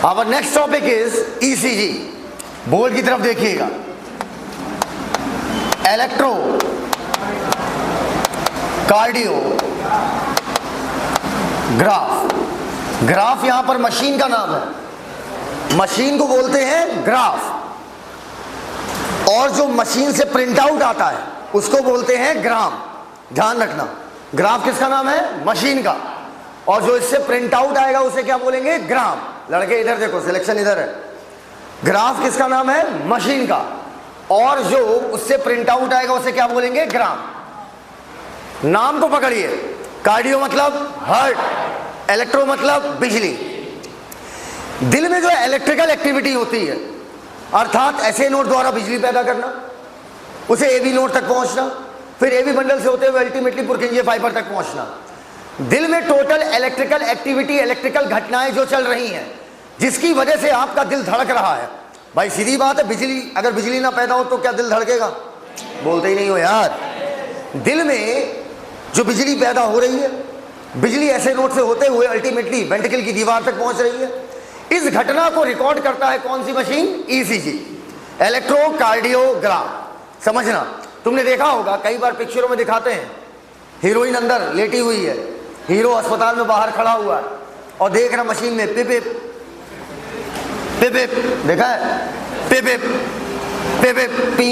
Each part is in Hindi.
Our next topic is ECG. Board की तरफ देखिएगा, इलेक्ट्रो कार्डियो ग्राफ। ग्राफ यहां पर मशीन का नाम है, मशीन को बोलते हैं ग्राफ, और जो मशीन से प्रिंट आउट आता है उसको बोलते हैं ग्राम। ध्यान रखना, ग्राफ किसका नाम है? मशीन का, और जो इससे प्रिंट आउट आएगा उसे क्या बोलेंगे? ग्राम। लड़के इधर देखो, सिलेक्शन इधर है। ग्राफ किसका नाम है? मशीन का, और जो उससे प्रिंट आउट आएगा उसे क्या बोलेंगे? ग्राम। नाम को पकड़िए, कार्डियो मतलब हार्ट, इलेक्ट्रो मतलब बिजली। दिल में जो इलेक्ट्रिकल एक्टिविटी होती है, अर्थात ऐसे नोड द्वारा बिजली पैदा करना, उसे एबी नोड तक पहुंचना, फिर एबी बंडल से होते हुए अल्टीमेटली पुरकिंजे फाइबर तक पहुंचना। दिल में टोटल इलेक्ट्रिकल एक्टिविटी, इलेक्ट्रिकल घटनाएं जो चल रही हैं, जिसकी वजह से आपका दिल धड़क रहा है। भाई सीधी बात है, बिजली, अगर बिजली ना पैदा हो तो क्या दिल धड़केगा? बोलते ही नहीं हो यार। दिल में जो बिजली पैदा हो रही है, बिजली ऐसे नोड से होते हुए अल्टीमेटली वेंट्रिकल की दीवार तक पहुंच रही है। इस घटना को रिकॉर्ड करता है कौन सी मशीन? ECG, electrocardiograph. समझना, तुमने देखा होगा कई बार पिक्चरों में दिखाते हैं, हीरोइन अंदर लेटी हुई है, हीरो अस्पताल में बाहर खड़ा हुआ है और देख रहा मशीन में पिप पिप पिप, देखा है? पिप पिप पिप पी,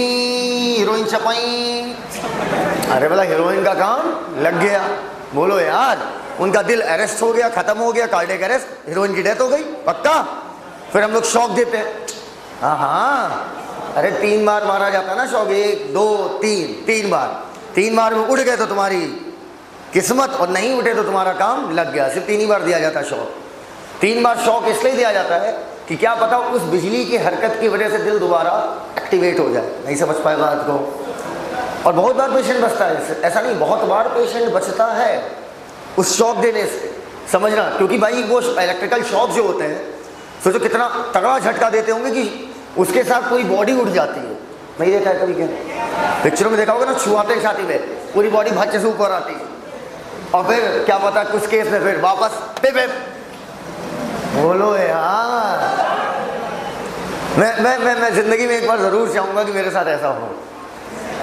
हीरोइन छपाई। अरे बोला हीरोइन का काम लग गया। बोलो यार, उनका दिल अरेस्ट हो गया, खत्म हो गया, कार्डियक अरेस्ट, हीरोइन की डेथ हो गई, पक्का। फिर हम लोग शॉक देते हैं, हाँ, अरे 3 बार मारा जाता ना शॉक, 1 2 3 3 बार में उड़ गए तो तुम्हारी किस्मत, और नहीं उठे तो तुम्हारा काम लग गया। सिर्फ 3 ही बार दिया जाता है शॉक। 3 बार शॉक इसलिए दिया जाता है कि क्या पता उस बिजली की हरकत की वजह से दिल दोबारा एक्टिवेट हो जाए। नहीं समझ पाए बात को? और बहुत बार पेशेंट बचता है, ऐसा नहीं, बहुत बार पेशेंट बचता है उस शॉक देने से। समझना, क्योंकि भाई वो इलेक्ट्रिकल शॉक जो होते हैं, सोचो कितना तगड़ा झटका देते होंगे कि उसके साथ पूरी बॉडी उठ जाती है। नहीं देखा है कभी? क्या पिक्चरों में देखा होगा ना, छुआते छाती में पूरी बॉडी भाचे से ऊपर आती है, और फिर क्या पता कुछ केस में फिर वापस पिप। बोलो यार, मैं जिंदगी में एक बार जरूर चाहूंगा कि मेरे साथ ऐसा हो।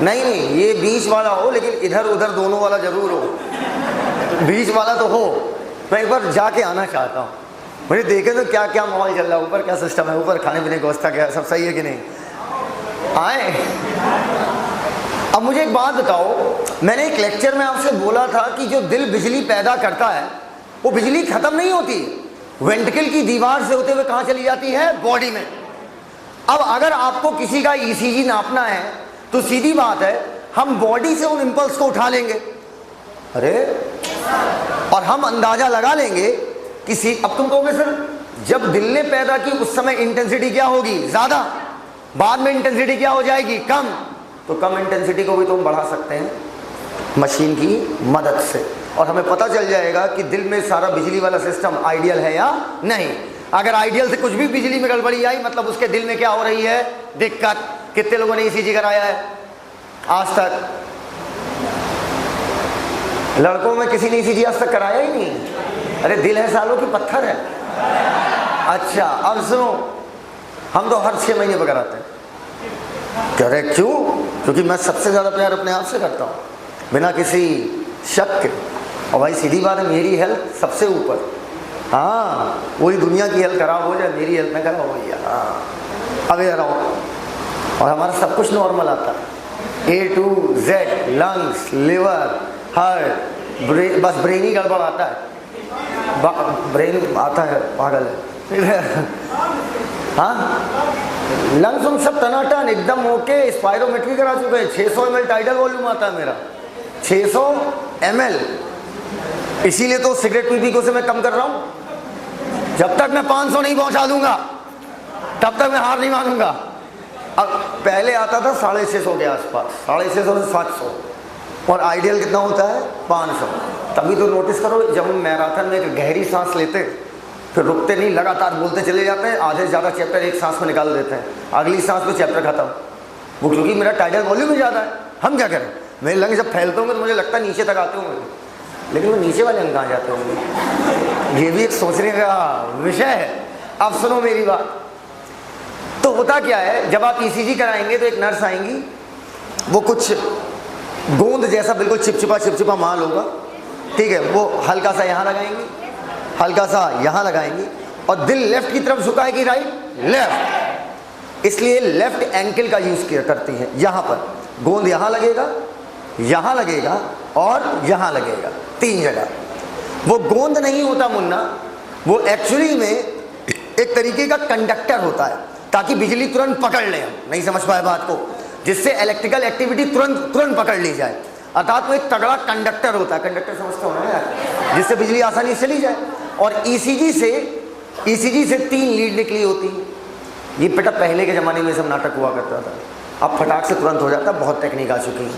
नहीं, ये बीच वाला हो, लेकिन इधर उधर दोनों वाला जरूर हो। बीच वाला तो हो। मैं एक बार जाके आना चाहता हूँ, मुझे देखे तो क्या क्या माहौल चल रहा है, ऊपर क्या सिस्टम है, ऊपर खाने पीने की व्यवस्था क्या है, सब सही है कि नहीं। आए, अब मुझे एक बात बताओ, मैंने एक लेक्चर में आपसे बोला था कि जो दिल बिजली पैदा करता है, वो बिजली खत्म नहीं होती, वेंट्रिकल की दीवार से होते हुए कहाँ चली जाती है? बॉडी में। अब अगर आपको किसी का ईसीजी नापना है तो सीधी बात है, हम बॉडी से उन इंपल्स को उठा लेंगे, अरे, और हम अंदाजा लगा लेंगे किसी, अब तुम कहोगे सर जब दिल ने पैदा की उस समय इंटेंसिटी क्या होगी? ज्यादा, बाद में इंटेंसिटी क्या हो जाएगी? कम। तो कम इंटेंसिटी को भी तुम बढ़ा सकते हैं मशीन की मदद से, और हमें पता चल जाएगा कि दिल में सारा बिजली वाला सिस्टम आइडियल है या नहीं। अगर आइडियल से कुछ भी बिजली में गड़बड़ी आई, मतलब उसके दिल में क्या हो रही है? दिक्कत। कितने लोगों ने ईसीजी कराया है आज तक? लड़कों में किसी ने ईसीजी आज तक कराया ही नहीं। अरे दिल है सालों की पत्थर है। अच्छा, अब सुनो, हम तो हर 6 महीने पर कराते हैं। कह रहे क्यों? क्योंकि मैं सबसे ज्यादा प्यार अपने आप से करता हूँ, बिना किसी शक के। और भाई सीधी बात है, मेरी हेल्थ सबसे ऊपर। हाँ, पूरी दुनिया की हेल्थ खराब हो जाए, मेरी हेल्थ में खराब हो गया। हाँ, अब इधर आओ, और हमारा सब कुछ नॉर्मल आता है, A to Z, lungs, liver, heart, brain, बस ब्रेन ही गड़बड़ आता है। ब्रेन आता है, पागल है। हाँ, लंग्स उन सब टनाटन एकदम ओके, स्पायरोमेट्री करा चुके हैं। 600 ml टाइडल वॉल्यूम आता है मेरा, 600 ml। इसीलिए तो सिगरेट पी को से मैं कम कर रहा हूँ। जब तक मैं 500 नहीं पहुंचा दूंगा तब तक मैं हार नहीं मानूंगा। अब पहले आता था 650 के आसपास, 650 से 700, और आइडियल कितना होता है? 500। तभी तो नोटिस करो, जब हम मैराथन में एक गहरी सांस लेते, फिर रुकते नहीं, लगातार बोलते चले जाते हैं, आधे से ज़्यादा चैप्टर एक सांस में निकाल देते हैं, अगली सांस में चैप्टर खत्म। वो क्योंकि मेरा टाइडल वॉल्यूम ही ज़्यादा है। हम क्या करें? मेरे लंग जब फैलते होंगे तो मुझे लगता है नीचे तक आते होंगे, लेकिन वो नीचे वाले अंग कहाँ जाते होंगे? ये भी एक सोचने का विषय है। अब सुनो मेरी बात। तो होता क्या है, जब आप ईसीजी कराएंगे तो एक नर्स आएंगी, वो कुछ गोंद जैसा बिल्कुल चिपचिपा माल होगा, ठीक है, वो हल्का सा यहाँ लगाएंगी, हल्का सा यहाँ लगाएंगी, और दिल लेफ्ट की तरफ झुकाएगी, राइट लेफ्ट, इसलिए लेफ्ट एंकल का यूज किया करती है। यहाँ पर गोंद यहाँ लगेगा और यहाँ लगेगा, 3 जगह। वो गोंद नहीं होता मुन्ना, वो एक्चुअली में एक तरीके का कंडक्टर होता है, ताकि बिजली तुरंत पकड़ लें। हम नहीं समझ पाए बात को, जिससे इलेक्ट्रिकल एक्टिविटी तुरंत पकड़ ली जाए, अर्थात वो एक तगड़ा कंडक्टर होता है। कंडक्टर समझते हो ना यार, जिससे बिजली आसानी से चली जाए। और ईसीजी से 3 लीड निकली होती है। ये बेटा पहले के ज़माने में सब नाटक हुआ करता था, अब फटाक से तुरंत हो जाता, बहुत टेक्निक आ चुकी है।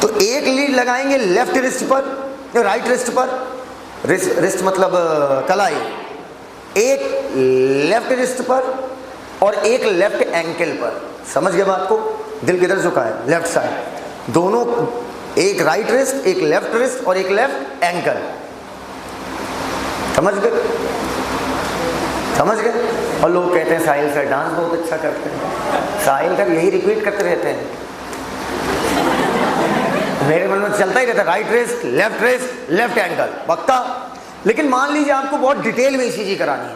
तो एक लीड लगाएंगे लेफ्ट रिस्ट पर, राइट रिस्ट पर, रिस्ट मतलब कलाई, एक लेफ्ट रिस्ट पर और एक लेफ्ट एंकल पर। समझ गए बात को? दिल किधर झुका है? Left side. दोनों, एक राइट रिस्ट, एक लेफ्ट रिस्ट और एक लेफ्ट एंकल। समझ गए? और लोग कहते हैं साहिल सर डांस बहुत अच्छा करते हैं। साहिल सर यही रिपीट करते रहते हैं, मेरे मन में चलता ही रहता है, राइट रिस्ट, लेफ्ट एंकल, पक्का। लेकिन मान लीजिए आपको बहुत डिटेल में ईसीजी करानी है,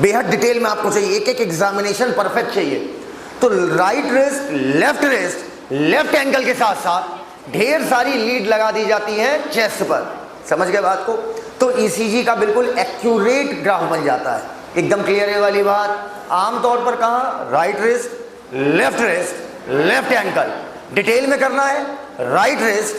बेहद डिटेल में आपको चाहिए, एक एग्जामिनेशन परफेक्ट चाहिए, तो राइट रिस्ट, लेफ्ट एंकल के साथ साथ ढेर सारी लीड लगा दी जाती है चेस्ट पर। समझ गए बात को? तो ईसीजी का बिल्कुल एक्यूरेट ग्राफ बन जाता है। एकदम क्लियर है वाली बात? आमतौर पर कहाँ? Right wrist, left ankle. Detail में करना है right wrist,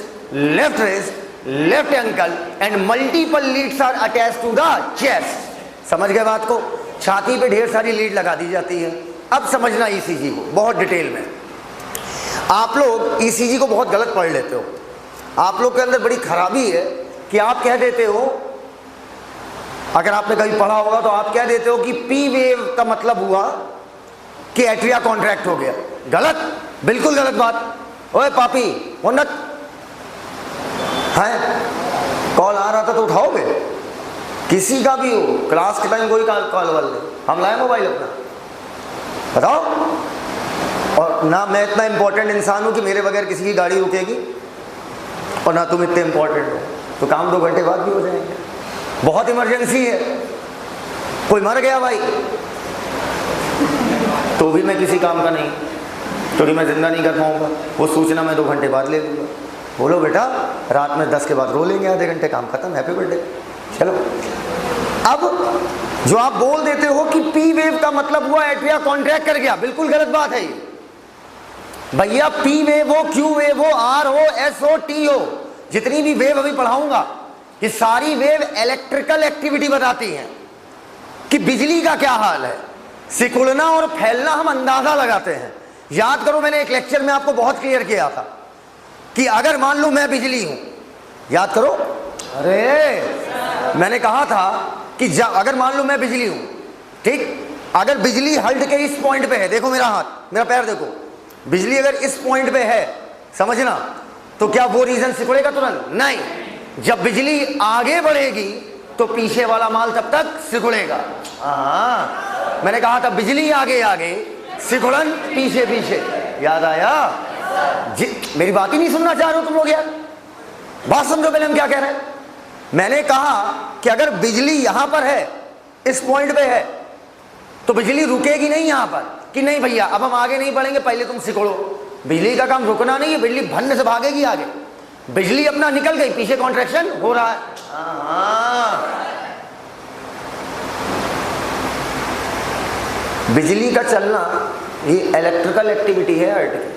left ankle and multiple leads are attach to the chest. समझ गए बात को? छाती पे ढेर सारी लीड लगा दी जाती है। अब समझना ईसीजी को बहुत डिटेल में। आप लोग ईसीजी को बहुत गलत पढ़ लेते हो। आप लोग के अंदर बड़ी खराबी है कि आप कह देते हो, अगर आपने कभी पढ़ा होगा तो आप कह देते हो कि पी वेव का मतलब हुआ कि एट्रिया कॉन्ट्रैक्ट हो गया। गलत, बिल्कुल गलत बात। ओए पापी उन्नत है, कॉल आ रहा था तो उठाओगे? किसी का भी हो, क्लास के टाइम कोई कॉल वाल नहीं, हम लाए मोबाइल अपना, बताओ। और ना मैं इतना इंपॉर्टेंट इंसान हूं कि मेरे बगैर किसी की गाड़ी रुकेगी, और ना तुम इतने इंपॉर्टेंट हो, तो काम 2 घंटे बाद भी हो जाएंगे। बहुत इमरजेंसी है, कोई मर गया भाई, तो भी मैं किसी काम का नहीं, क्योंकि मैं जिंदा नहीं कर पाऊंगा, वो सूचना मैं 2 घंटे बाद ले लूँगा। बोलो बेटा, रात में 10 के बाद रो लेंगे, आधे घंटे, काम खत्म, हैप्पी बर्थडे। चलो, अब जो आप बोल देते हो कि पी वेव का मतलब हुआ एट्रिया कॉन्ट्रैक्ट कर गया, बिल्कुल गलत बात है ये भैया। पी वेव हो, क्यू वेव हो, आर हो, एस हो, टी हो, जितनी भी वेव अभी पढ़ाऊंगा, ये सारी वेव इलेक्ट्रिकल एक्टिविटी बताती हैं कि बिजली का क्या हाल है। सिकुड़ना और फैलना हम अंदाजा लगाते हैं। याद करो, मैंने एक लेक्चर में आपको बहुत क्लियर किया था कि अगर मान लो मैं बिजली हूं, याद करो, अरे मैंने कहा था कि अगर मान लो मैं बिजली हूं, ठीक, अगर बिजली हल्ट के इस पॉइंट पे है, देखो मेरा हाथ, मेरा पैर देखो, बिजली अगर इस पॉइंट पे है, समझना, तो क्या वो रीजन सिकुड़ेगा तुरंत? नहीं। जब बिजली आगे बढ़ेगी तो पीछे वाला माल तब तक सिकुड़ेगा। मैंने कहा था बिजली आगे आगे, सिकुड़न पीछे पीछे। याद आया? मेरी बात ही नहीं सुनना चाह रहे हो तुम लोग यार, बात समझो पहले हम क्या कह रहे हैं। मैंने कहा कि अगर बिजली यहां पर है, इस पॉइंट पे है, तो बिजली रुकेगी नहीं यहां पर कि नहीं भैया अब हम आगे नहीं बढ़ेंगे, पहले तुम सिकुड़ो। बिजली का काम रुकना नहीं है, बिजली भन्न से भागेगी आगे। बिजली अपना निकल गई, पीछे कॉन्ट्रैक्शन हो रहा है। बिजली का चलना ये इलेक्ट्रिकल एक्टिविटी है अर्थ की,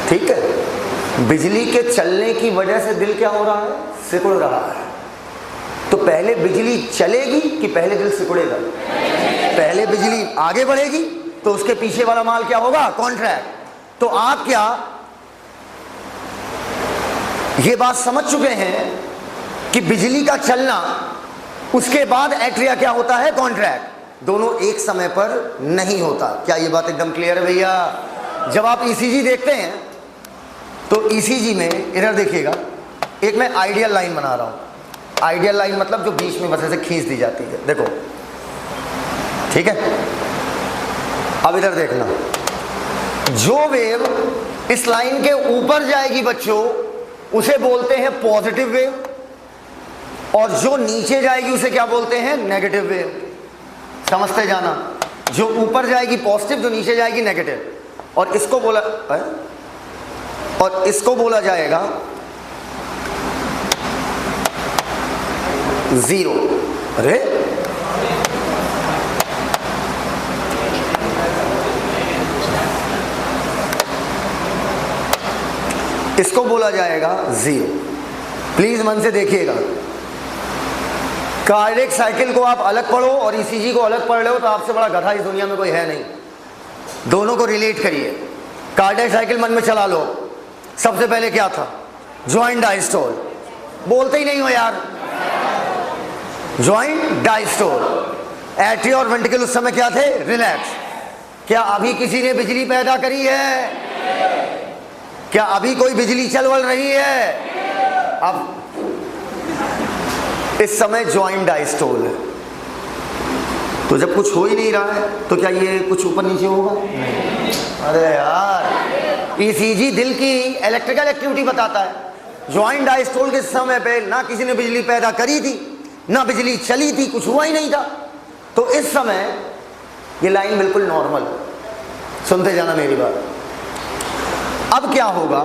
ठीक है। बिजली के चलने की वजह से दिल क्या हो रहा है? सिकुड़ रहा है। तो पहले बिजली चलेगी कि पहले दिल सिकुड़ेगा? पहले बिजली आगे बढ़ेगी तो उसके पीछे वाला माल क्या होगा? कॉन्ट्रैक्ट। तो आप क्या ये बात समझ चुके हैं कि बिजली का चलना, उसके बाद एट्रिया क्या होता है? कॉन्ट्रैक्ट। दोनों एक समय पर नहीं होता। क्या ये बात एकदम क्लियर है भैया? जब आप ईसीजी देखते हैं तो ईसीजी में इधर देखिएगा, एक मैं आइडियल लाइन बना रहा हूं। आइडियल लाइन मतलब जो बीच में बस ऐसे खींच दी जाती है। देखो ठीक है, अब इधर देखना, जो वेव इस लाइन के ऊपर जाएगी बच्चों उसे बोलते हैं पॉजिटिव वेव, और जो नीचे जाएगी उसे क्या बोलते हैं? Negative wave. समझते जाना, जो ऊपर जाएगी पॉजिटिव, जो नीचे जाएगी नेगेटिव, और इसको बोला जाएगा जीरो। अरे इसको बोला जाएगा जीरो। प्लीज मन से देखिएगा, कार्डियक साइकिल को आप अलग पढ़ो और ईसीजी को अलग पढ़ लो तो आपसे बड़ा गधा इस दुनिया में कोई है नहीं। दोनों को रिलेट करिए। कार्डियक साइकिल मन में चला लो, सबसे पहले क्या था? Joint diastole. बोलते ही नहीं हो यार, ज्वाइंट डायस्टोल। एट्रिया और वेंट्रिकल उस समय क्या थे? रिलैक्स। क्या अभी किसी ने बिजली पैदा करी है? क्या अभी कोई बिजली चल वल रही है? अब इस समय ज्वाइंट डायस्टोल है, तो जब कुछ हो ही नहीं रहा है तो क्या ये कुछ ऊपर नीचे होगा? अरे यार, ईसीजी दिल की इलेक्ट्रिकल एक्टिविटी बताता है। ज्वाइंट डायस्टोल के समय पे ना किसी ने बिजली पैदा करी थी, ना बिजली चली थी, कुछ हुआ ही नहीं था। तो इस समय ये लाइन बिल्कुल नॉर्मल। सुनते जाना मेरी बात। अब क्या होगा?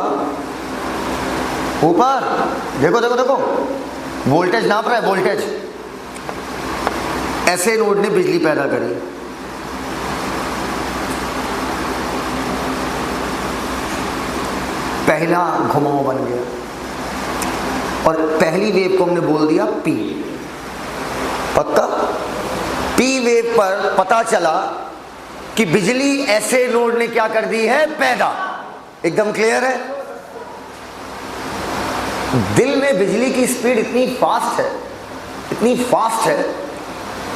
ऊपर देखो देखो देखो, वोल्टेज नाप रहा है, वोल्टेज। ऐसे नोड ने बिजली पैदा करी, पहला घुमाव बन गया, और पहली वेव को हमने बोल दिया पी। पक्का? पी वेव पर पता चला कि बिजली ऐसे नोड ने क्या कर दी है? पैदा। एकदम क्लियर है? दिल में बिजली की स्पीड इतनी फास्ट है, इतनी फास्ट है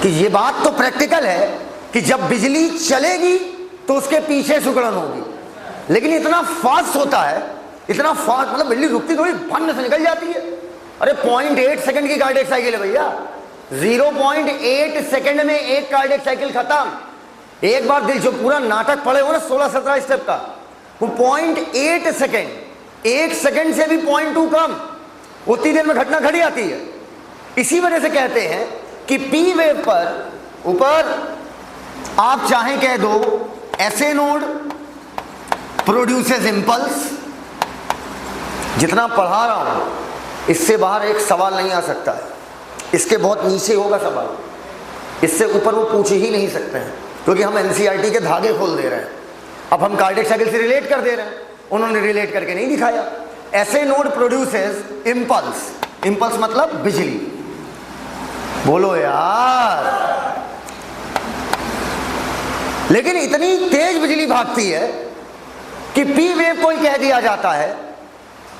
कि ये बात तो प्रैक्टिकल है कि जब बिजली चलेगी तो उसके पीछे सिकुड़न होगी, लेकिन इतना फास्ट होता है, इतना फास्ट, मतलब बिजली रुकती थोड़ी, फन से निकल जाती है। अरे 0.8 सेकंड की कार्डियक साइकिल है भैया, 0.8 सेकंड में एक कार्डियक साइकिल खत्म। एक बार दिल, जो पूरा नाटक पड़े हो ना 16-17 स्टेप का, वो 0.8 सेकंड, 1 सेकंड से भी 0.2 कम, उतनी देर में घटना घटी आती है। इसी वजह से कहते हैं कि पी वेव पर ऊपर आप चाहें कह दो ऐसे नोड प्रोड्यूसेस इंपल्स। जितना पढ़ा रहा हूं इससे बाहर एक सवाल नहीं आ सकता है, इसके बहुत नीचे होगा सवाल, इससे ऊपर वो पूछ ही नहीं सकते हैं, क्योंकि हम एनसीईआरटी के धागे खोल दे रहे हैं। अब हम कार्डियक साइकिल से रिलेट कर दे रहे हैं, उन्होंने रिलेट करके नहीं दिखाया। ऐसे नोड प्रोड्यूसेस इंपल्स। इंपल्स मतलब बिजली। बोलो यार, लेकिन इतनी तेज बिजली भागती है कि पी वेव को ही कह दिया जाता है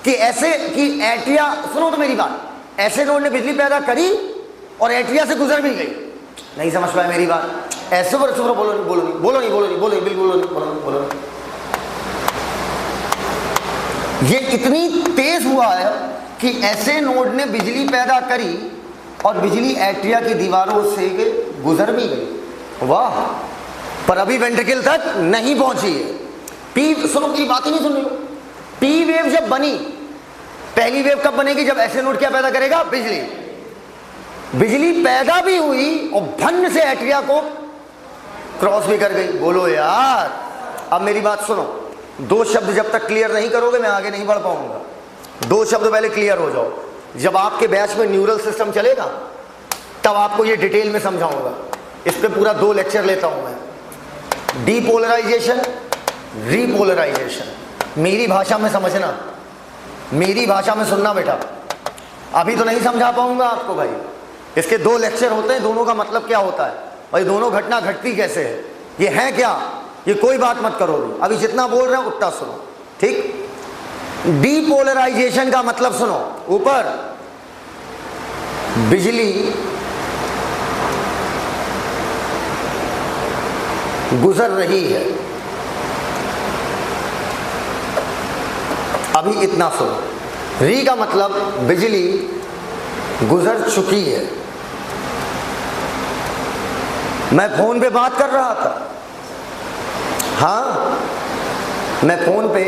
कि ऐसे कि एट्रिया, सुनो तो मेरी बात, ऐसे नोड ने बिजली पैदा करी और एट्रिया से गुजर भी गई। नहीं समझ पाए मेरी बात? ऐसे बोलो बोलो बोलो नहीं बोलो नहीं बोलो नहीं बोलो नहीं बोलो नहीं बिल्कुल बोलो नहीं बोलो नहीं बोलो नहीं। ये इतनी तेज हुआ है कि ऐसे नोड ने बिजली पैदा करी और बिजली एट्रिया की दीवारों से गुजर भी गई। वाह, पर अभी वेंट्रिकल तक नहीं पहुंची है। पी, सुनो की बात ही नहीं सुन रही हो। पी वेव जब बनी, पहली वेव कब बनेगी? जब ऐसे नोड क्या पैदा करेगा? बिजली। बिजली पैदा भी हुई और भन्न से एट्रिया को क्रॉस भी कर गई। बोलो यार, अब मेरी बात सुनो। दो शब्द जब तक क्लियर नहीं करोगे मैं आगे नहीं बढ़ पाऊंगा। दो शब्द पहले क्लियर हो जाओ। जब आपके बैच में न्यूरल सिस्टम चलेगा तब आपको ये डिटेल में समझाऊंगा। इस पे पूरा 2 लेक्चर लेता हूं मैं। Depolarisation, repolarisation. मेरी भाषा में समझना, मेरी भाषा में सुनना बेटा। अभी तो नहीं समझा पाऊंगा आपको भाई। इसके 2 लेक्चर होते हैं, दोनों का मतलब क्या होता है भाई, दोनों घटना घटती कैसे है, ये है क्या, ये कोई बात मत करो। अभी जितना बोल रहे हैं उतना सुनो, ठीक। डीपोलराइजेशन का मतलब सुनो। ऊपर बिजली गुजर रही है, अभी इतना सुनो। री का मतलब बिजली गुजर चुकी है। मैं फोन पे बात कर रहा था, हाँ मैं फोन पे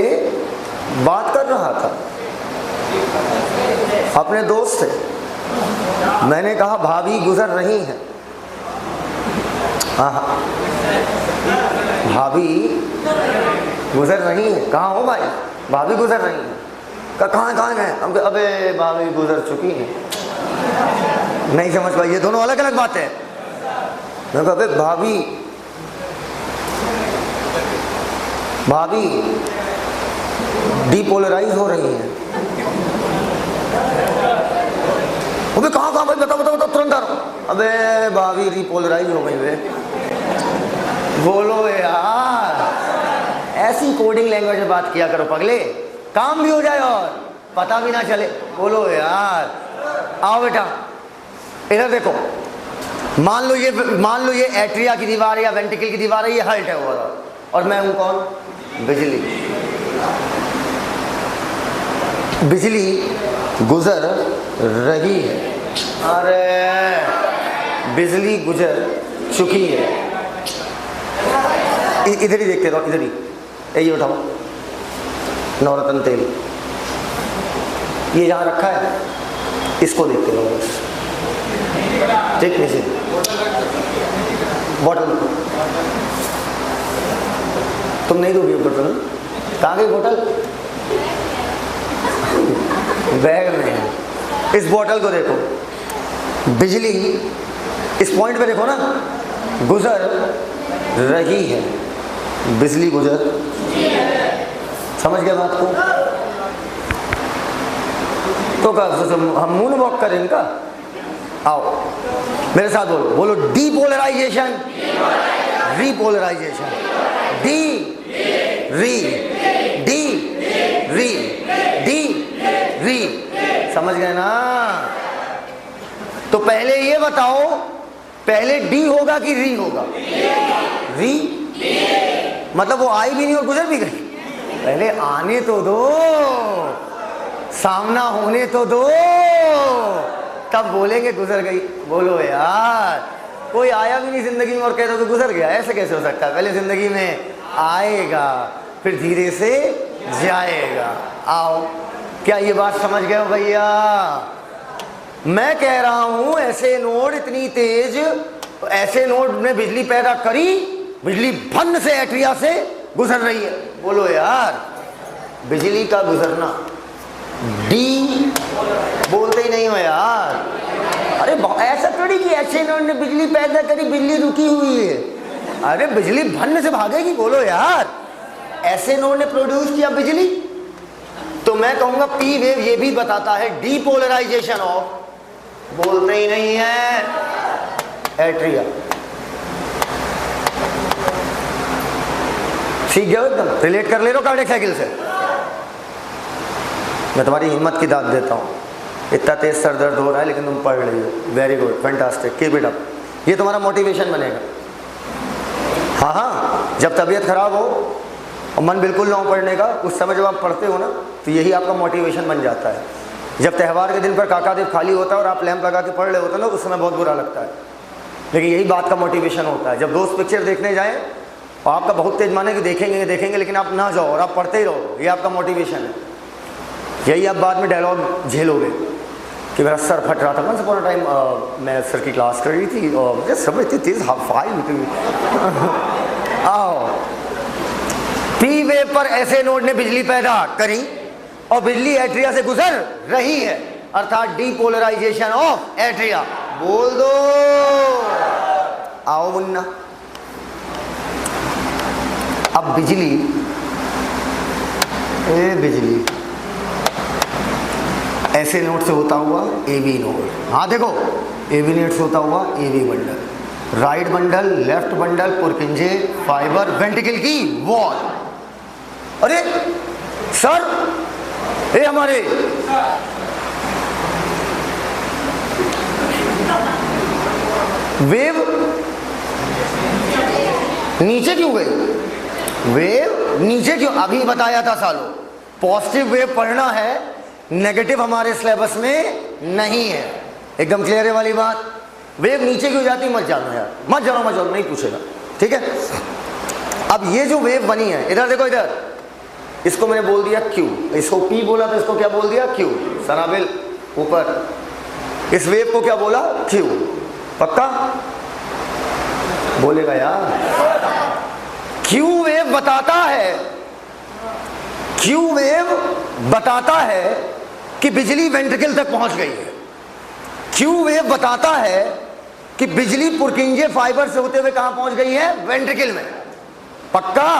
बात कर रहा था अपने दोस्त से। मैंने कहा भाभी गुजर रही हैं। हाँ भाभी गुजर रही हैं। कहाँ हो भाई? भाभी गुजर रही हैं। कहाँ गए? हम कहा अबे भाभी गुजर चुकी हैं। नहीं समझ पाई, ये दोनों अलग अलग बातें हैं। मैं कहा अबे भाभी डीपोलराइज हो रही है। अबे कहाँ भाई? बताओ तुरंत आ रहा हूँ। अबे भाभी डीपोलराइज हो गई वे। बोलो यार, ऐसी कोडिंग लैंग्वेज में बात किया करो पगले, काम भी हो जाए और पता भी ना चले। बोलो यार। आओ बेटा इधर देखो, मान लो ये एट्रिया की दीवार है या वेंट्रिकल की दीवार है, ये हर्ट है ओवरऑल, और मैं हूं कौन? बिजली। बिजली गुजर रही है। अरे बिजली गुजर चुकी है। इधर ही देखते रहो, इधर ही। ये उठाओ नवरत्न तेल, ये यहाँ रखा है, इसको देखते रहो बस। ठीक नीचे बॉटल तुम नहीं दोगी बोतल? कहाँ गई बोतल? बैग में है। इस बोतल को देखो, बिजली इस पॉइंट पे देखो ना, गुजर रही है। बिजली गुजर, समझ गया बात को? तो क्या हम मून वॉक करें इनका? आओ मेरे साथ बोलो डीपोलराइजेशन, रीपोलराइजेशन, डी री डी री डी री। समझ गए ना? तो पहले ये बताओ, पहले डी होगा कि री होगा? री मतलब वो आई भी नहीं और गुजर भी गई। पहले आने तो दो, सामना होने तो दो, तब बोलेंगे गुजर गई। बोलो यार, कोई आया भी नहीं जिंदगी में और कहता तो गुजर गया, ऐसे कैसे हो सकता है? पहले जिंदगी में आएगा, फिर धीरे से जाएगा। आओ, क्या ये बात समझ गए हो भैया? मैं कह रहा हूं ऐसे नोड इतनी तेज, ऐसे नोड ने बिजली पैदा करी, बिजली भन्न से एट्रिया से गुजर रही है। बोलो यार, बिजली का गुजरना, डी बोलते ही नहीं हो यार। अरे ऐसा थोड़ी कि ऐसे नोड ने बिजली पैदा करी, बिजली रुकी हुई है। अरे बिजली भन्न से भागेगी। बोलो यार, ऐसे नोड ने प्रोड्यूस किया बिजली। तो मैं कहूंगा पी वेव ये भी बताता है डीपोलराइजेशन ऑफ, बोलते ही नहीं है, एट्रिया। सीख गए एकदम, रिलेट कर ले रहे हो कार्डियक साइकिल से। मैं तुम्हारी हिम्मत की दाद देता हूँ। इतना तेज सर दर्द हो रहा है लेकिन तुम पढ़ रही हो। Very good, fantastic, keep it up. ये तुम्हारा मोटिवेशन बनेगा। हाँ, जब तबीयत खराब हो और मन बिल्कुल ना हो पढ़ने का, उस समय जब आप पढ़ते हो ना, तो यही आपका मोटिवेशन बन जाता है। जब त्यौहार के दिन पर काकादेव खाली होता है और आप लैंप लगा के पढ़ रहे होते हो ना, उस समय बहुत बुरा लगता है, लेकिन यही बात का मोटिवेशन होता है। जब दोस्त पिक्चर देखने जाएँ और आपका बहुत तेज माने कि देखेंगे लेकिन आप ना जाओ और आप पढ़ते ही रहो, ये आपका मोटिवेशन है। यही आप बाद में डायलॉग झेलोगे कि मेरा सर फट रहा था। वंस अपॉन अ टाइम मैं सर की क्लास कर रही थी और मुझे सब इतनी तेज आओ, पी वेव पर ऐसे नोड ने बिजली पैदा करी और बिजली एट्रिया से गुजर रही है, अर्थात डीपोलराइजेशन ऑफ एट्रिया। बोल दो। आओ मुन्ना, अब बिजली, बिजली ऐसे नोड से होता हुआ एबी नोड, हाँ देखो, एबी नोड से होता हुआ AB bundle, right bundle, left bundle, Purkinje, fibre, ventricle की वॉल। अरे सर, ये हमारे वेव नीचे क्यों गई? वेव नीचे क्यों? अभी बताया था सालों, पॉजिटिव वेव पढ़ना है, नेगेटिव हमारे सिलेबस में नहीं है। एकदम क्लियर है वाली बात। वेव नीचे की हो जाती मत जानो यार, मत जानो, नहीं पूछेगा, ठीक है। अब ये जो वेव बनी है, इधर देखो, इधर इसको मैंने बोल दिया Q, इसको P बोला तो इसको क्या बोल दिया Q, सनाबिल ऊपर, इस वेव को क्या बोला Q, पक्का बोलेगा यार। Q वेव बताता है कि बिजली वेंट्रिकल तक पहुंच गई है। Q वेव बताता है कि बिजली पुरकिंजे फाइबर से होते हुए कहां पहुंच गई है, वेंट्रिकल में, पक्का।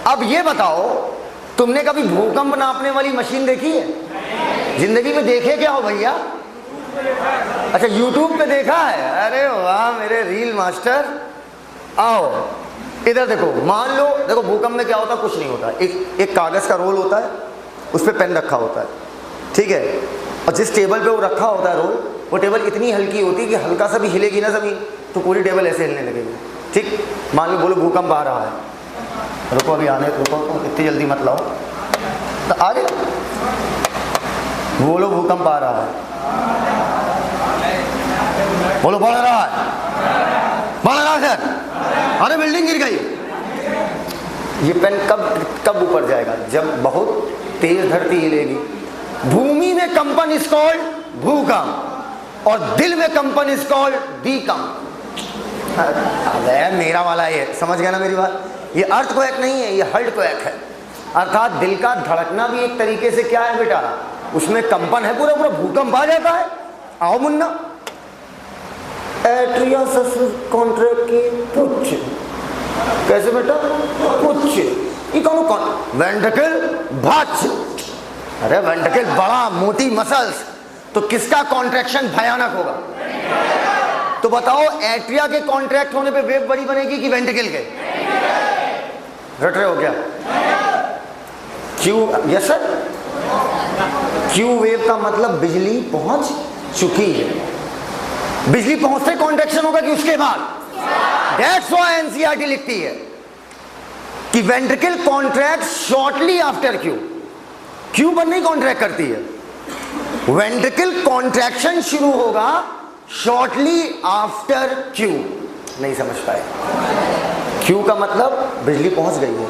अब ये बताओ, तुमने कभी भूकंप नापने वाली मशीन देखी है? जिंदगी में देखे क्या हो भैया? अच्छा, यूट्यूब पे देखा है? अरे वाह मेरे रील मास्टर। आओ इधर देखो, मान लो, देखो भूकंप में क्या होता है, कुछ नहीं होता, एक कागज का रोल होता है, उस पर पेन रखा होता है, ठीक है, और जिस टेबल पे वो रखा होता है रोल, वो टेबल इतनी हल्की होती है कि हल्का सा भी हिलेगी ना जमीन तो पूरी टेबल ऐसे हिलने लगेगी, ठीक। मान लो बोलो भूकंप आ रहा है, रुको अभी आने, रुको इतनी जल्दी मत लाओ, तो आगे बोलो भूकंप आ रहा है, बोलो बढ़ रहा है, सर, अरे बिल्डिंग गिर गई। ये पेन कब ऊपर जाएगा? जब बहुत तेज धरती हिलेगी। भूमि में कंपन इज कॉल्ड भूकंप और दिल में कंपन इज कॉल्ड भूकंप। अरे मेरा वाला ये समझ गया ना मेरी बात? ये अर्थक्वेक नहीं है, ये हर्टक्वेक है, अर्थात दिल का धड़कना भी एक तरीके से क्या है बेटा, उसमें कंपन है, पूरा भूकंप आ जाता है। आओ मुन्ना, एट्रिया कॉन्ट्रैक्ट की पुच्छ, कैसे बेटा पुच्छ, ये कौन वेंट्रिकल भाच, अरे वेंट्रिकल बड़ा मोटी मसल्स, तो किसका कॉन्ट्रैक्शन भयानक होगा? तो बताओ एट्रिया के कॉन्ट्रैक्ट होने पे वेव बड़ी बनेगी कि वेंट्रिकल के? रट रहे हो क्या? Q, yes sir, Q wave का मतलब बिजली पहुंच चुकी है। बिजली पहुंचते कॉन्ट्रैक्शन होगा कि उसके बाद? दैट्स व्हाई एनसीईआरटी लिखती है कि ventricle contract shortly after Q. Q पर नहीं कॉन्ट्रैक्ट करती है, वेंट्रिकल कॉन्ट्रैक्शन शुरू होगा शॉर्टली आफ्टर क्यू। नहीं समझ पाए? क्यू का मतलब बिजली पहुंच गई है,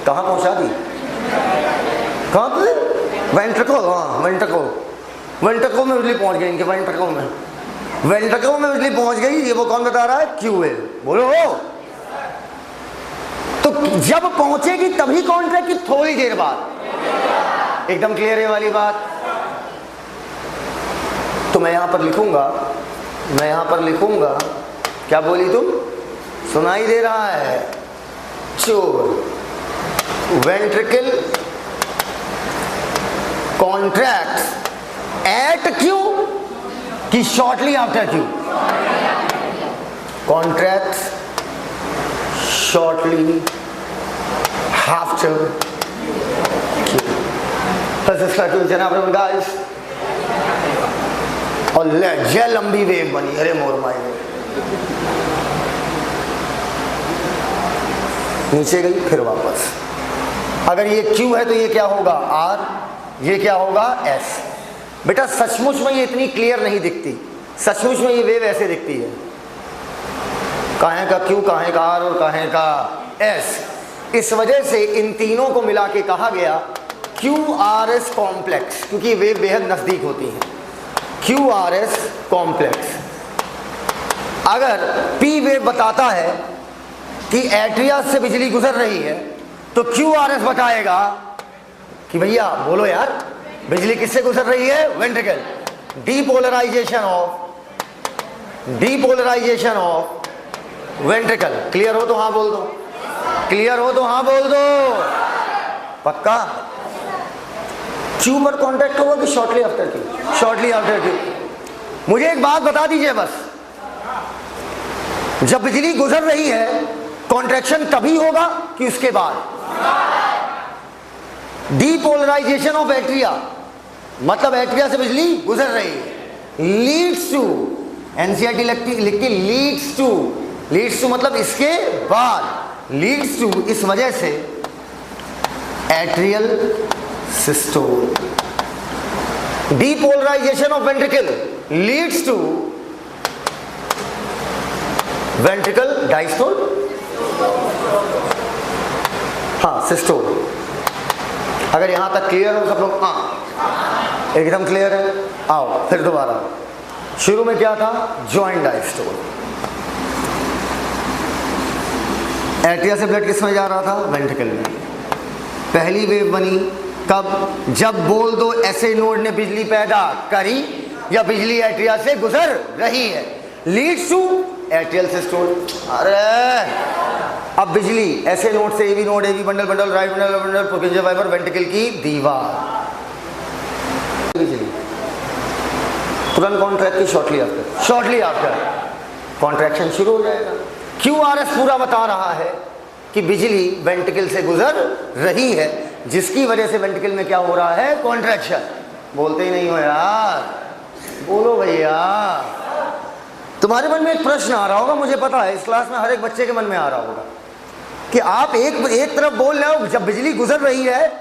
कहां पहुंचा दी? कहां पे? वेंट्रिकल, हाँ वेंट्रिकल में बिजली पहुंच गई, इनके वेंट्रिकल में बिजली पहुंच गई। ये वो कौन बता रहा है? Q wave. बोलो तो जब पहुंचेगी तभी कॉन्ट्रैक्ट की थोड़ी देर बाद? एकदम क्लियर है वाली बात। तो मैं यहां पर लिखूंगा, क्या बोली तुम? सुनाई दे रहा है? चोर, वेंट्रिकल कॉन्ट्रैक्ट एट क्यू कि shortly after Q? Contract shortly after Q. जनाब गाइस, और जय लंबी वेव बनी, अरे मोर माई वेव नीचे गई फिर वापस। अगर ये क्यू है तो ये क्या होगा? आर, ये क्या होगा? एस। बेटा सचमुच में ये इतनी क्लियर नहीं दिखती, सचमुच में ये वेव ऐसे दिखती है, काहे का क्यू, काहे का आर और काहे का एस। इस वजह से इन तीनों को मिला के कहा गया क्यू आर एस कॉम्प्लेक्स, क्योंकि ये वेव बेहद नजदीक होती है। Q R S complex. अगर पी वेव बताता है कि एट्रिया से बिजली गुजर रही है तो क्यू आर एस बताएगा कि भैया बोलो यार, बिजली किससे गुजर रही है? Ventricle. Depolarisation of ventricle. Clear हो तो हाँ बोल दो, क्लियर हो तो हाँ बोल दो, पक्का? क्यू पर कॉन्टैक्ट होगा कि shortly after Q? Shortly after Q. मुझे एक बात बता दीजिए बस, जब बिजली गुजर रही है कॉन्ट्रैक्शन तभी होगा कि उसके बाद? डीपोलराइजेशन ऑफ एट्रिया मतलब एट्रिया से बिजली गुजर रही है, लीड्स टू, एनसीईआरटी लिखती लीड्स टू मतलब इसके बाद, लीड्स टू इस वजह से atrial systole. Depolarisation of ventricle leads to ventricle diastole, हाँ सिस्टोल। अगर यहां तक क्लियर हो सब लोग? हाँ एकदम क्लियर है। आओ फिर दोबारा, शुरू में क्या था? Joint diastole. एट्रिया से ब्लड किस में जा रहा था? वेंट्रिकल में। पहली वेव बनी कब? जब बोल दो ऐसे नोड ने बिजली पैदा करी या बिजली एट्रिया से गुजर रही है, लीड्स टू एट्रियल सिस्टोल। अरे अब बिजली ऐसे नोड से AV node, AV bundle, bundle right bundle, bundle Purkinje fibre, ventricle की दीवार, बिजली तुरंत कॉन्ट्रैक्ट की शॉर्टली आफ्टर कॉन्ट्रैक्शन शुरू हो जाएगा। क्यूआरएस पूरा बता रहा है कि बिजली वेंट्रिकल से गुजर रही है, जिसकी वजह से वेंट्रिकल में क्या हो रहा है? कॉन्ट्रैक्शन। बोलते ही नहीं हो यार, बोलो भैया। तुम्हारे मन में एक प्रश्न आ रहा होगा, मुझे पता है इस क्लास में हर एक बच्चे के मन में आ रहा होगा कि आप एक तरफ बोल रहे हो जब बिजली गुजर रही है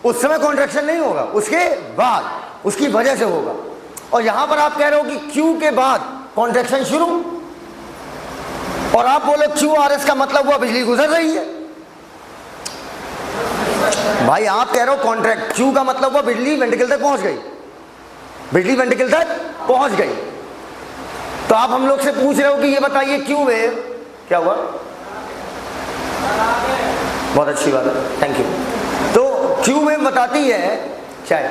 उस समय कॉन्ट्रैक्शन नहीं होगा, उसके बाद उसकी वजह से होगा, और यहां पर आप कह रहे हो कि क्यू के बाद कॉन्ट्रैक्शन शुरू, और आप बोले क्यूआरएस का मतलब हुआ बिजली गुजर रही है। भाई आप कह रहे हो कॉन्ट्रैक्ट, क्यू का मतलब हुआ बिजली वेंट्रिकल तक पहुंच गई, बिजली वेंट्रिकल तक पहुंच गई। तो आप हम लोग से पूछ रहे हो कि ये बताइए क्यू वेव क्या हुआ? बहुत अच्छी बात है, थैंक यू। तो क्यू वेव बताती है चाय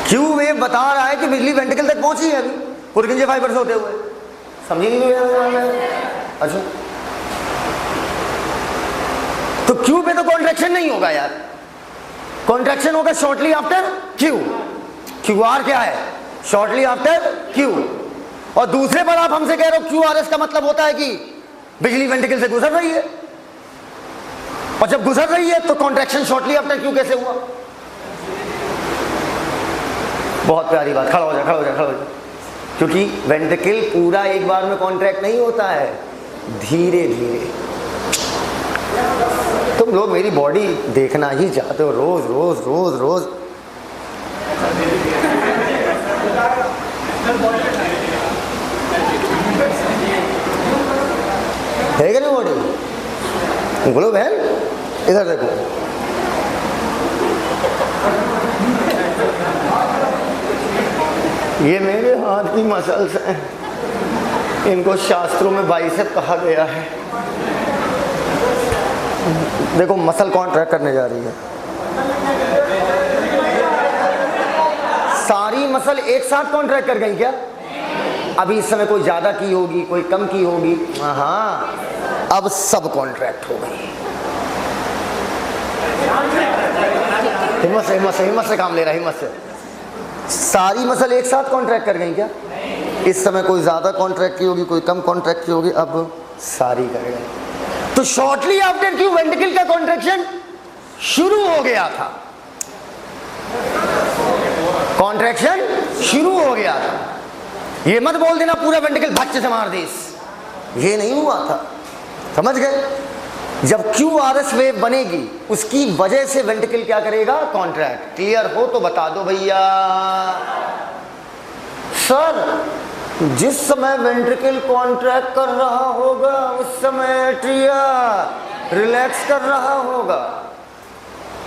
क्यू वेव बता रहा है कि बिजली वेंट्रिकल तक पहुंची है अभी पुरकिंजे फाइबर से होते हुए। समझिए नहीं? अच्छा तो क्यू पे तो कॉन्ट्रैक्शन नहीं होगा यार, कॉन्ट्रैक्शन होगा शॉर्टली आफ्टर क्यू। क्यूआर क्या है? Shortly after Q. और दूसरे पर आप हमसे कह रहे हो क्यूआरएस का मतलब होता है कि बिजली वेंट्रिकल से गुजर रही है, और जब गुजर रही है तो कॉन्ट्रैक्शन शॉर्टली आफ्टर क्यू कैसे हुआ? बहुत प्यारी बात। खड़ा हो जा। क्योंकि वेंट्रिकल पूरा एक बार में कॉन्ट्रैक्ट नहीं होता है, धीरे धीरे। तुम लोग मेरी बॉडी देखना ही चाहते हो रोज रोज रोज रोज। है क्या नहीं बॉडी? बोलो बहन, इधर देखो। ये मेरे हाथ की मसल्स हैं, इनको शास्त्रों में बाइसेप कहा गया है। देखो मसल कॉन्ट्रैक्ट करने जा रही है, सारी मसल एक साथ कॉन्ट्रैक्ट कर गई क्या? अभी इस समय कोई ज्यादा की होगी, कोई कम की होगी। हाँ अब सब कॉन्ट्रैक्ट हो गई। हिम्मत से काम ले रहा है, हिम्मत से। सारी मसल एक साथ कॉन्ट्रैक्ट कर गई क्या? इस समय कोई ज्यादा कॉन्ट्रैक्ट की होगी, कोई कम कॉन्ट्रैक्ट की होगी, अब सारी कर गई। तो शॉर्टली आफ्टर क्यू वेंट्रिकल का कॉन्ट्रैक्शन शुरू हो गया था, कॉन्ट्रैक्शन शुरू हो गया था। ये मत बोल देना पूरा वेंट्रिकल बच्चे से मार दी, ये नहीं हुआ था, समझ गए? जब क्यूआरएस वेव बनेगी उसकी वजह से वेंट्रिकल क्या करेगा? कॉन्ट्रैक्ट। क्लियर हो तो बता दो भैया। सर जिस समय वेंट्रिकल कॉन्ट्रैक्ट कर रहा होगा उस समय एट्रिया रिलैक्स कर रहा होगा।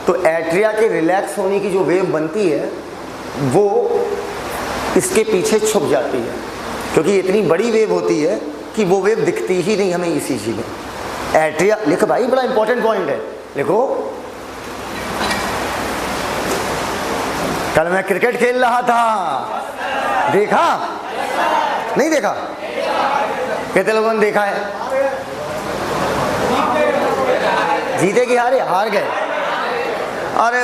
तो एट्रिया के रिलैक्स होने की जो वेव बनती है वो इसके पीछे छुप जाती है, क्योंकि इतनी बड़ी वेव होती है कि वो वेव दिखती ही नहीं हमें ईसीजी में। एट्रिया लिखो भाई, बड़ा इंपॉर्टेंट पॉइंट है, लिखो। कल मैं क्रिकेट खेल रहा था, देखा नहीं देखा? कितने लोगों ने देखा है? जीते कि हारे? हार गए। अरे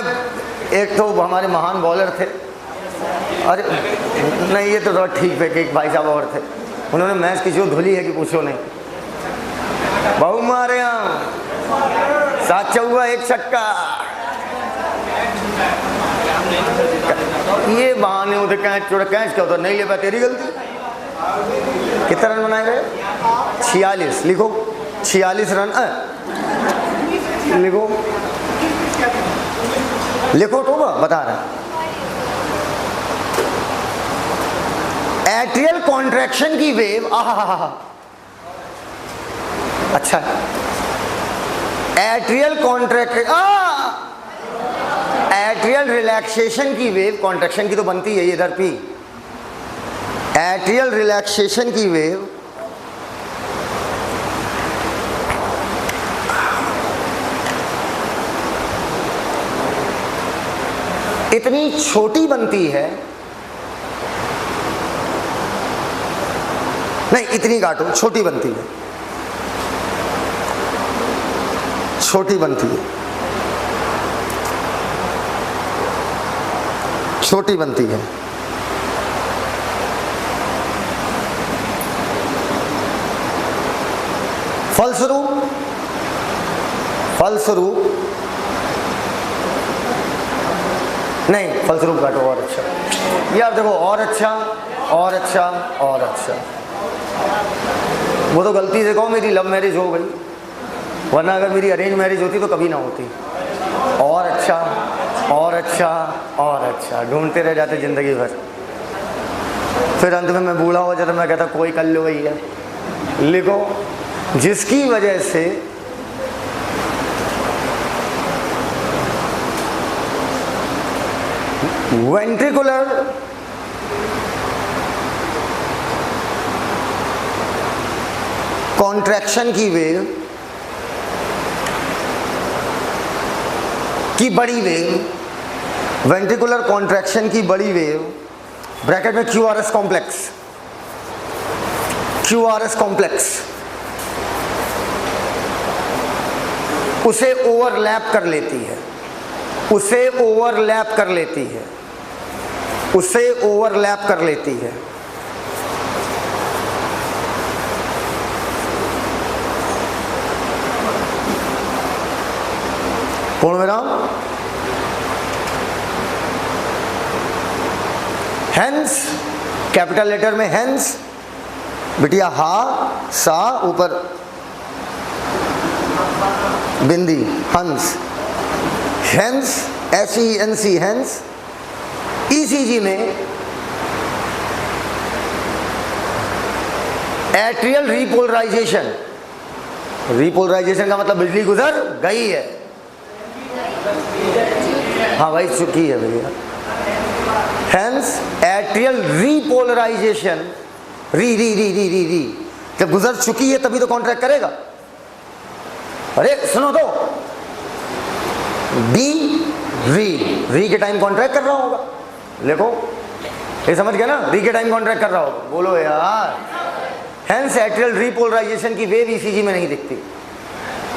एक तो हमारे महान बॉलर थे, अरे नहीं ये तो ठीक है कि एक भाई साहब और थे, उन्होंने मैच की जो धुली है कि पूछो नहीं। बहु मारे यहाँ 7 चौका 1 छक्का, ये बहाने होते। कैच क्या होता? नहीं ले पाया, तेरी गलती। कितना रन बनाए गए? 46। लिखो 46 रन। लिखो तो बता रहा। एट्रियल कॉन्ट्रैक्शन की वेव, अच्छा एट्रियल एट्रियल रिलैक्सेशन की वेव, कॉन्ट्रैक्शन की तो बनती है इधर पी, एट्रियल रिलैक्सेशन की वेव इतनी छोटी बनती है, नहीं इतनी काटो, छोटी बनती है, छोटी बनती है, छोटी बनती है। फलस्वरूप नहीं, फलस्वरूप काटो और अच्छा, यार देखो और अच्छा और अच्छा और अच्छा, वो तो गलती से कहो मेरी लव मैरिज हो गई, वरना अगर मेरी अरेंज मैरिज होती तो कभी ना होती। और अच्छा और अच्छा और अच्छा ढूंढते रह जाते जिंदगी भर, फिर अंत में मैं बूढ़ा हो जाता, मैं कहता कोई कर लो भैया। लिखो, जिसकी वजह से वेंट्रिकुलर कॉन्ट्रैक्शन की वेव की बड़ी वेव, वेंट्रिकुलर कॉन्ट्रैक्शन की बड़ी वेव, ब्रैकेट में क्यूआरएस कॉम्प्लेक्स, क्यूआरएस कॉम्प्लेक्स उसे ओवरलैप कर लेती है, उसे ओवरलैप कर लेती है, उसे ओवरलैप कर लेती है। पूर्ण विराम। हेंस, कैपिटल लेटर में हेंस, बिटिया हा सा ऊपर बिंदी, हंस, हेंस HENC हेंस। ECG में एट्रियल रीपोलराइजेशन, रीपोलराइजेशन का मतलब बिजली गुजर गई है, हाँ भाई चुकी है भैया। हेंस एट्रियल रीपोलराइजेशन, री री री री री री, जब गुजर चुकी है तभी तो कॉन्ट्रैक्ट करेगा। अरे सुनो तो, डी री के टाइम कॉन्ट्रैक्ट कर रहा होगा, देखो ये समझ गया ना, री के टाइम कॉन्ट्रैक्ट कर रहा होगा, बोलो यार। हेंस एट्रियल रीपोलराइजेशन की वेव ECG में नहीं दिखती,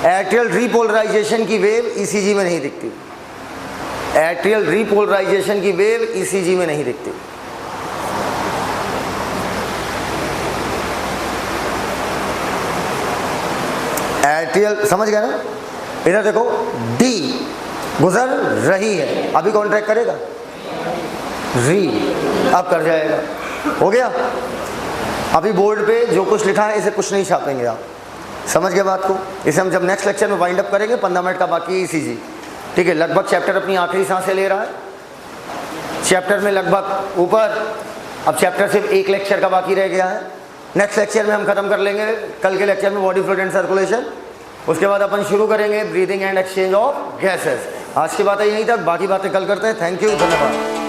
एट्रियल रीपोलराइजेशन की वेव ECG में नहीं दिखती, एट्रियल रीपोलराइजेशन की वेव ECG में नहीं दिखती। एट्रियल, समझ गया ना, इधर देखो डी गुजर रही है, अभी कॉन्ट्रैक्ट करेगा, री अब कर जाएगा, हो गया। अभी बोर्ड पे जो कुछ लिखा है इसे कुछ नहीं छापेंगे आप, समझ गए बात को। इसे हम जब नेक्स्ट लेक्चर में वाइंड अप करेंगे, 15 मिनट का बाकी है ECG, ठीक है। लगभग चैप्टर अपनी आखिरी सांसें ले रहा है, चैप्टर में लगभग ऊपर, अब चैप्टर सिर्फ एक लेक्चर का बाकी रह गया है। नेक्स्ट लेक्चर में हम खत्म कर लेंगे, कल के लेक्चर में बॉडी फ्लूइड एंड सर्कुलेशन, उसके बाद अपन शुरू करेंगे breathing and exchange of gases. आज की बातें यहीं तक, बाकी बातें कल करते हैं। थैंक यू, धन्यवाद।